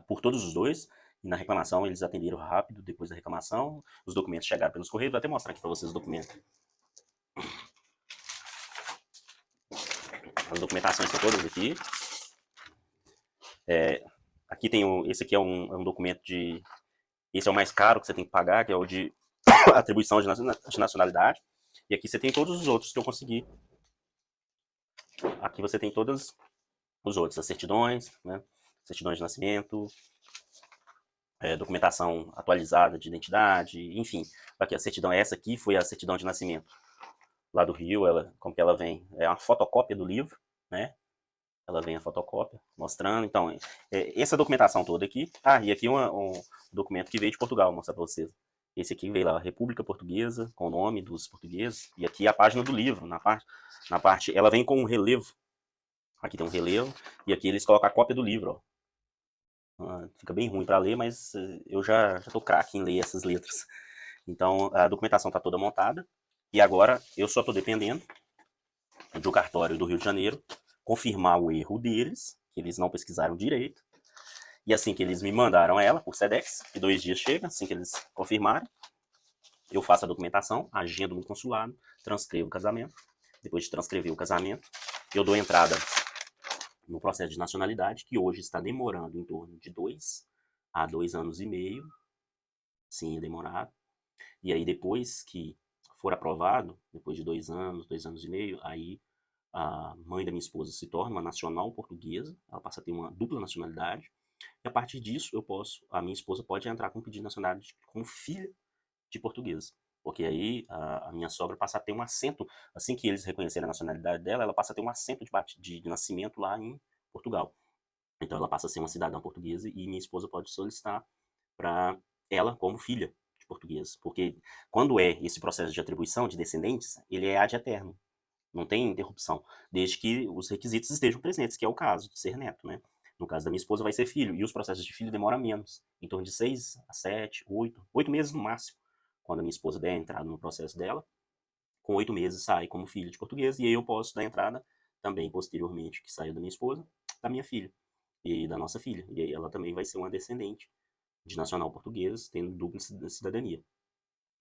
por todos os dois. E na reclamação eles atenderam rápido. Depois da reclamação, os documentos chegaram pelos correios. Vou até mostrar aqui para vocês os documentos. As documentações estão todas aqui. Aqui tem esse aqui é um documento esse é o mais caro que você tem que pagar, que é o de atribuição de nacionalidade. E aqui você tem todos os outros que eu consegui. Aqui você tem todos os outros, as certidões, né? Certidões de nascimento, documentação atualizada de identidade, enfim. Aqui a certidão, essa aqui foi a certidão de nascimento lá do Rio, como que ela vem? É uma fotocópia do livro, né? Ela vem a fotocópia, mostrando. Então, essa documentação toda aqui. E aqui um documento que veio de Portugal, vou mostrar para vocês. Esse aqui veio lá, República Portuguesa, com o nome dos portugueses. E aqui a página do livro, na parte ela vem com um relevo. Aqui tem um relevo, e aqui eles colocam a cópia do livro, ó. Fica bem ruim para ler, mas eu já tô craque em ler essas letras. Então, a documentação está toda montada. E agora, eu só estou dependendo do cartório do Rio de Janeiro confirmar o erro deles, que eles não pesquisaram direito. E assim que eles me mandaram ela por Sedex, que 2 dias chega, assim que eles confirmarem, eu faço a documentação, agendo no consulado, transcrevo o casamento. Depois de transcrever o casamento, eu dou entrada no processo de nacionalidade, que hoje está demorando em torno de 2 a 2 anos e meio. Sim, é demorado. E aí depois que for aprovado, depois de 2 anos e meio, aí a mãe da minha esposa se torna uma nacional portuguesa, ela passa a ter uma dupla nacionalidade, e a partir disso a minha esposa pode entrar com um pedido de nacionalidade como filha de portuguesa, porque aí a minha sogra passa a ter um assento, assim que eles reconhecerem a nacionalidade dela, ela passa a ter um assento de nascimento lá em Portugal. Então ela passa a ser uma cidadã portuguesa e minha esposa pode solicitar para ela como filha de português, porque quando esse processo de atribuição de descendentes, ele é ad eterno. Não tem interrupção, desde que os requisitos estejam presentes, que é o caso de ser neto, né? No caso da minha esposa vai ser filho, e os processos de filho demoram menos, em torno de 6 a 7, 8 meses no máximo. Quando a minha esposa der entrada no processo dela, com 8 meses sai como filho de português, e aí eu posso dar entrada também posteriormente, que saiu da minha esposa, da minha filha, e da nossa filha. E aí ela também vai ser uma descendente de nacional português, tendo dupla cidadania.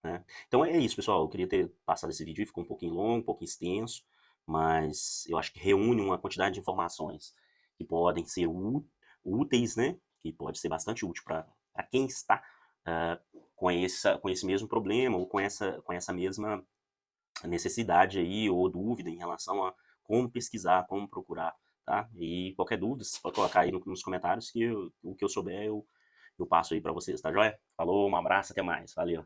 Né? Então é isso, pessoal. Eu queria ter passado esse vídeo, ficou um pouquinho longo, um pouquinho extenso, mas eu acho que reúne uma quantidade de informações que podem ser úteis, né? Que pode ser bastante útil para quem está com esse mesmo problema ou com essa mesma necessidade aí ou dúvida em relação a como pesquisar, como procurar, tá? E qualquer dúvida, você pode colocar aí nos comentários que o que eu souber eu passo aí para vocês, tá joia? Falou, um abraço, até mais. Valeu.